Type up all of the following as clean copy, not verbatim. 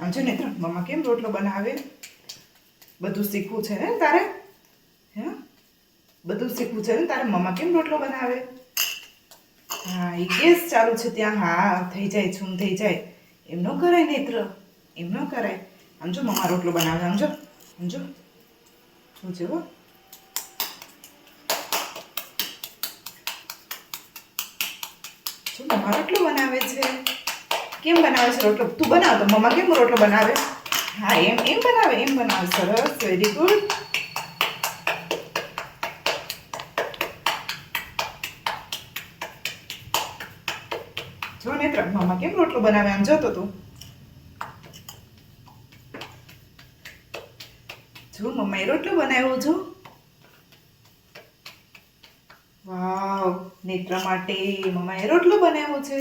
આમ છે નેત્ર મમ્મા કેમ રોટલો બનાવે બધું શીખવું છે ને તારે હે બધું શીખવું છે ને તારે મમ્મા કેમ રોટલો બનાવે હા એ ગેસ ચાલુ છે ત્યાં હા થઈ જાય છૂન થઈ જાય એમ ન કરાય નેત્ર એમ ન કરાય આમ જો મમ્મા રોટલો બનાવે આમ જો શું છે હો મમ્મા રોટલો બનાવે છે કેમ બનાવે છે રોટલો તું બનાવ તો મમ્મા કેમ રોટલો બનાવે હા એમ બનાવે સરસ વેરી ગુડ જો નેત્ર મમ્મા કેમ રોટલો બનાવે આમ જોતો તું જો મમ્માએ રોટલો બનાવ્યો જો વાવ નેત્ર માટે મમ્માએ રોટલો બનાવ્યો છે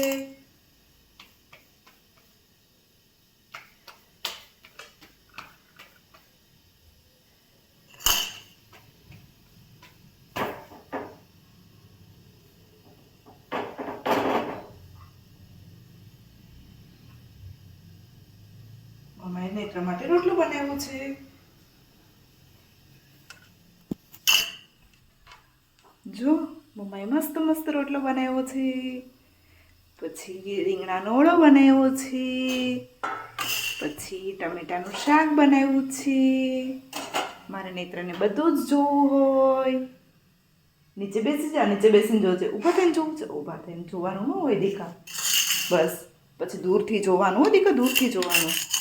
મમ્માએ નેત્ર માટે રોટલો બનાવ્યો છે જો મમ્માએ મસ્ત મસ્ત રોટલો બનાવ્યો છે પછી રીંગણાનો ઓળો બનાવ્યો છે પછી ટમેટાનું શાક બનાવ્યું છે મારે નેત્રને બધું જ જોવું હોય નીચે બેસી જા નીચે બેસીને જોજે ઊભા થઈને જોવું છે ઊભા થઈને જોવાનું ન હોય દીકા બસ પછી દૂરથી જોવાનું હો દીકા દૂરથી જોવાનું